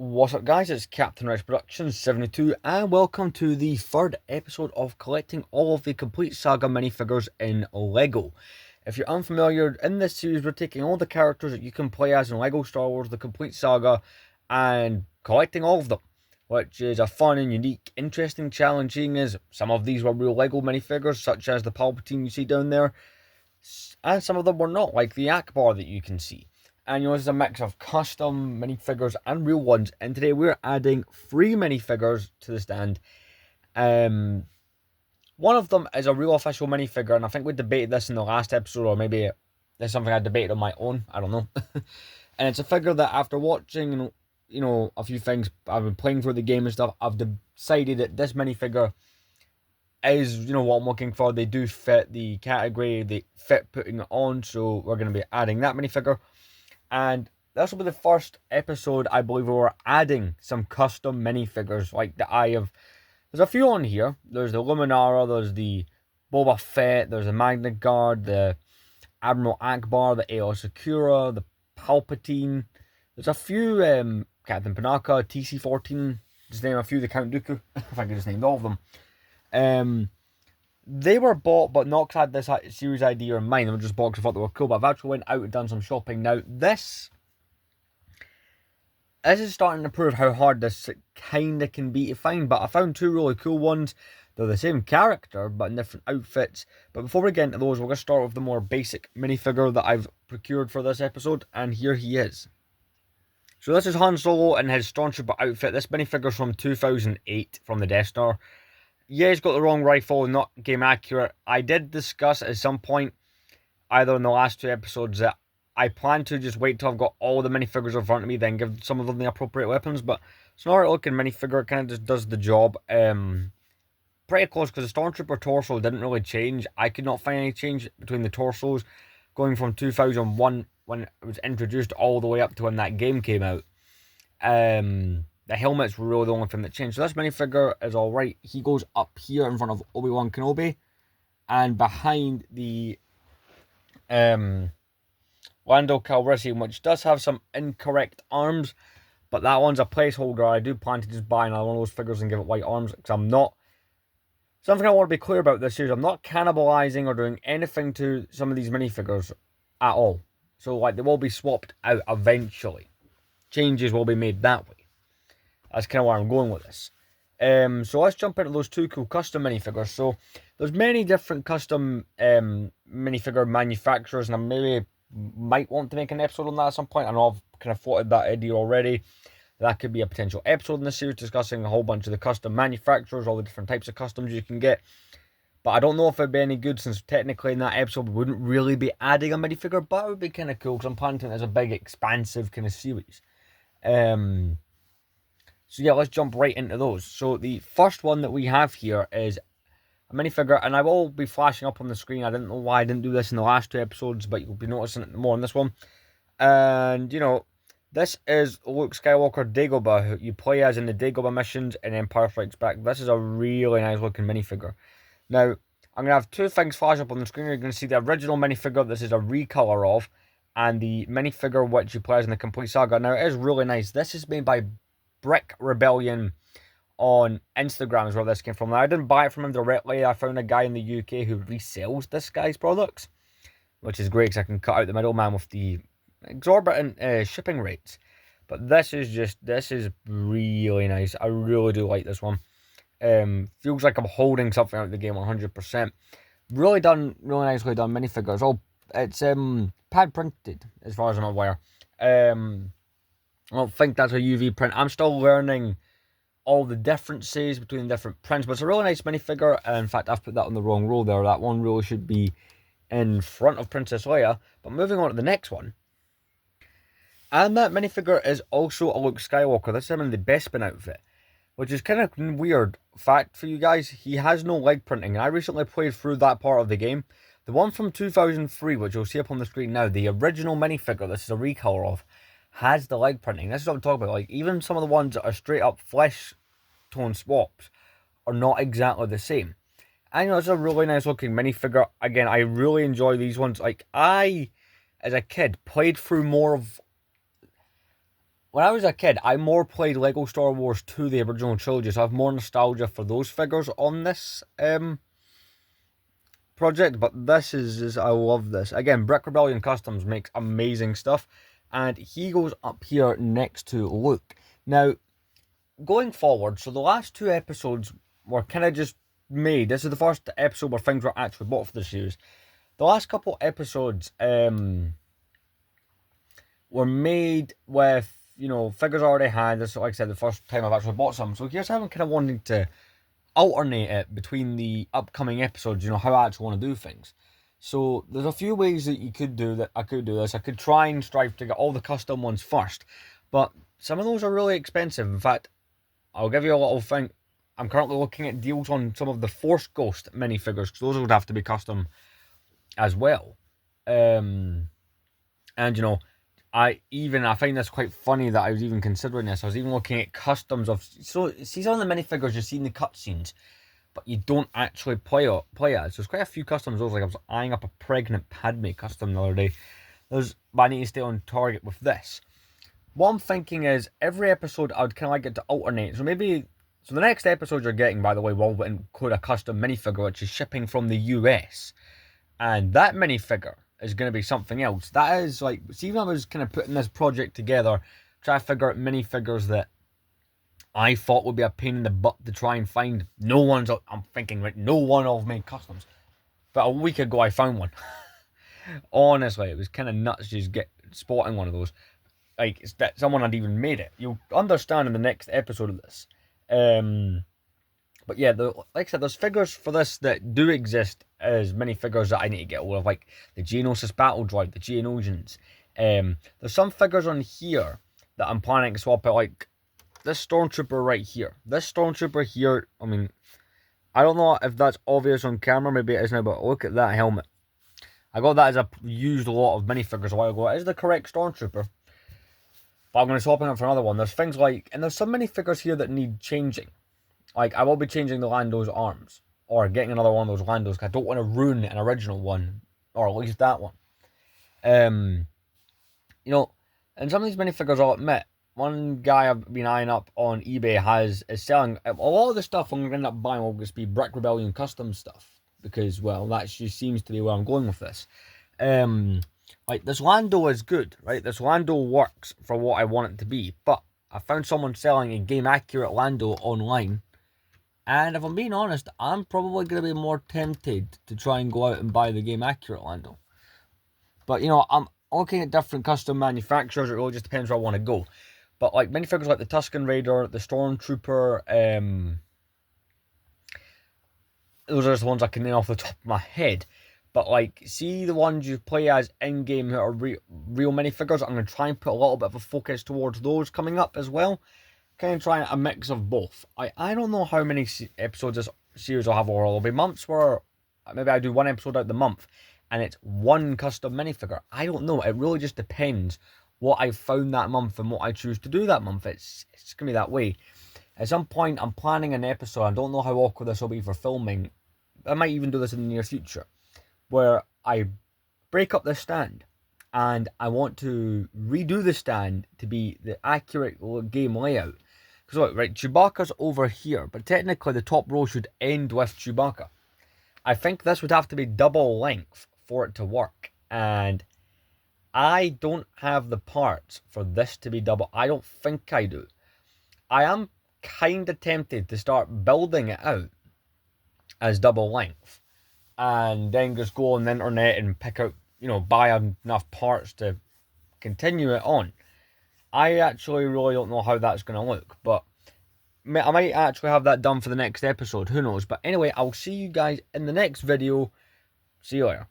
What's up, guys? It's Captain Rex Productions 72, and welcome to the third episode of collecting all of the complete Saga minifigures in LEGO. If you're unfamiliar, in this series we're taking all the characters that you can play as in LEGO Star Wars, the complete saga, and collecting all of them, which is a fun and unique, interesting challenge, seeing as some of these were real LEGO minifigures, such as the Palpatine you see down there, and some of them were not, like the Akbar that you can see. And this is a mix of custom minifigures and real ones. And today we're adding 3 minifigures to the stand. One of them is a real official minifigure, and I think we debated this in the last episode, or maybe this is something I debated on my own. I don't know. And it's a figure that after watching, a few things, I've been playing through the game and stuff, I've decided that this minifigure is, what I'm looking for. They do fit the category, they fit putting it on, so we're going to be adding that minifigure. And this will be the first episode, I believe, where we're adding some custom minifigures like the Eye of... There's a few on here. There's the Luminara, there's the Boba Fett, there's the Magna Guard, the Admiral Akbar, the Aayla Secura, the Palpatine. There's a few, Captain Panaka, TC-14, just name a few, the Count Dooku, if I could just name all of them. They were bought, but not because I had this series idea in mind. They were just bought because I thought they were cool. But I've actually went out and done some shopping. Now, this is starting to prove how hard this kind of can be to find. But I found 2 really cool ones. They're the same character, but in different outfits. But before we get into those, we're going to start with the more basic minifigure that I've procured for this episode. And here he is. So this is Han Solo in his Stormtrooper outfit. This minifigure's from 2008 from the Death Star. Yeah, he's got the wrong rifle, not game accurate. I did discuss at some point, either in the last 2 episodes, that I plan to just wait till I've got all the minifigures in front of me, then give some of them the appropriate weapons. But it's an alright looking minifigure, it kind of just does the job. Pretty close, because the Stormtrooper torso didn't really change. I could not find any change between the torsos, going from 2001, when it was introduced, all the way up to when that game came out. The helmets were really the only thing that changed. So this minifigure is alright. He goes up here in front of Obi-Wan Kenobi. And behind the Lando Calrissian, which does have some incorrect arms. But that one's a placeholder. I do plan to just buy another one of those figures and give it white arms. Because I'm not... Something I want to be clear about this series. I'm not cannibalizing or doing anything to some of these minifigures at all. So they will be swapped out eventually. Changes will be made that way. That's kind of where I'm going with this. So let's jump into those 2 cool custom minifigures. So there's many different custom minifigure manufacturers, and I maybe might want to make an episode on that at some point. I know I've kind of floated that idea already. That could be a potential episode in this series, discussing a whole bunch of the custom manufacturers, all the different types of customs you can get. But I don't know if it'd be any good, since technically in that episode we wouldn't really be adding a minifigure, but it would be kind of cool, because I'm planning it as a big, expansive kind of series. So yeah, let's jump right into those. So the first one that we have here is a minifigure, and I will be flashing up on the screen. I didn't know why I didn't do this in the last 2 episodes, but you'll be noticing it more in this one. And, this is Luke Skywalker Dagobah, who you play as in the Dagobah missions in Empire Strikes Back. This is a really nice looking minifigure. Now, I'm going to have 2 things flash up on the screen. You're going to see the original minifigure, this is a recolor of, and the minifigure which you play as in the complete saga. Now, it is really nice. This is made by Brick Rebellion on Instagram is where this came from. Now, I didn't buy it from him directly. I found a guy in the UK who resells this guy's products, which is great because I can cut out the middleman with the exorbitant shipping rates. But this is really nice. I really do like this one. Feels like I'm holding something out of the game 100%. Really nicely done minifigures. It's pad printed as far as I'm aware. I don't think that's a UV print. I'm still learning all the differences between different prints, but it's a really nice minifigure. In fact, I've put that on the wrong row there. That one really should be in front of Princess Leia. But moving on to the next one. And that minifigure is also a Luke Skywalker. This is him in the Bespin outfit, which is kind of weird fact for you guys. He has no leg printing. I recently played through that part of the game. The one from 2003, which you'll see up on the screen now, the original minifigure, this is a recolor of, has the leg printing. This is what I'm talking about. Even some of the ones that are straight up flesh tone swaps are not exactly the same. And it's a really nice looking minifigure. Again, I really enjoy these ones. I, as a kid, played through more of when I was a kid, I more played Lego Star Wars 2, the original trilogy, so I have more nostalgia for those figures on this project, but this is I love this. Again, Brick Rebellion Customs makes amazing stuff, and he goes up here next to Luke. Now, going forward, so the last two episodes were kind of just made. This is the first episode where things were actually bought for the series. The last couple episodes were made with, you know, figures already had. This is, like I said, the first time I've actually bought some. So here's how I'm kind of wanting to alternate it between the upcoming episodes, you know, how I actually want to do things. So there's a few ways that you could do that. I could do this. I could try and strive to get all the custom ones first, but some of those are really expensive. In fact, I'll give you a little thing. I'm currently looking at deals on some of the Force Ghost minifigures, because those would have to be custom as well. And you know, I find this quite funny that I was even considering this. I was even looking at customs of, so see some of the minifigures you see in the cutscenes, but you don't actually play as. So there's quite a few customs. Those, like I was eyeing up a pregnant Padme custom the other day. But I need to stay on target with this. What I'm thinking is every episode I would kind of like it to alternate. So maybe, so the next episode you're getting, by the way, will include a custom minifigure which is shipping from the US, and that minifigure is going to be something else. That is like, see, even I was kind of putting this project together, try to figure out minifigures that I thought would be a pain in the butt to try and find. I'm thinking, right, no one of made customs. But a week ago I found one. Honestly, it was kind of nuts just spotting one of those. Like, it's that someone had even made it. You'll understand in the next episode of this. But yeah, like I said, there's figures for this that do exist as minifigures that I need to get hold of, like the Geonosis Battle Droid, the Geonosians. There's some figures on here that I'm planning to swap out, like this Stormtrooper right here. This Stormtrooper here, I mean, I don't know if that's obvious on camera, maybe it is now, but look at that helmet. I got that as a used lot of minifigures a while ago. It is the correct Stormtrooper, but I'm going to swap it out for another one. There's things like, and there's some minifigures here that need changing. Like, I will be changing the Lando's arms, or getting another one of those Landos, because I don't want to ruin an original one, or at least that one. You know, and some of these minifigures, I'll admit, one guy I've been eyeing up on eBay is selling a lot of the stuff. I'm going to end up buying will just be Brick Rebellion custom stuff, because, well, that just seems to be where I'm going with this. Like, this Lando is good, right? This Lando works for what I want it to be, but I found someone selling a game accurate Lando online. And if I'm being honest, I'm probably going to be more tempted to try and go out and buy the game accurate Lando. But, you know, I'm looking at different custom manufacturers. It really just depends where I want to go. But, like, minifigures like the Tusken Raider, the Stormtrooper, those are just the ones I can name off the top of my head. But, like, see the ones you play as in-game that are real minifigures? I'm going to try and put a little bit of a focus towards those coming up as well. Kind of trying a mix of both. I don't know how many episodes this series will have, or there'll be months where maybe I do one episode out the month and it's one custom minifigure. I don't know. It really just depends what I found that month and what I choose to do that month. It's going to be that way. At some point, I'm planning an episode. I don't know how awkward this will be for filming. I might even do this in the near future, where I break up the stand and I want to redo the stand to be the accurate game layout. Because look, right, Chewbacca's over here, but technically the top row should end with Chewbacca. I think this would have to be double length for it to work, and I don't have the parts for this to be double. I don't think I do. I am kind of tempted to start building it out as double length, and then just go on the internet and pick out, you know, buy enough parts to continue it on. I actually really don't know how that's going to look, but I might actually have that done for the next episode. Who knows? But anyway, I'll see you guys in the next video. See you later.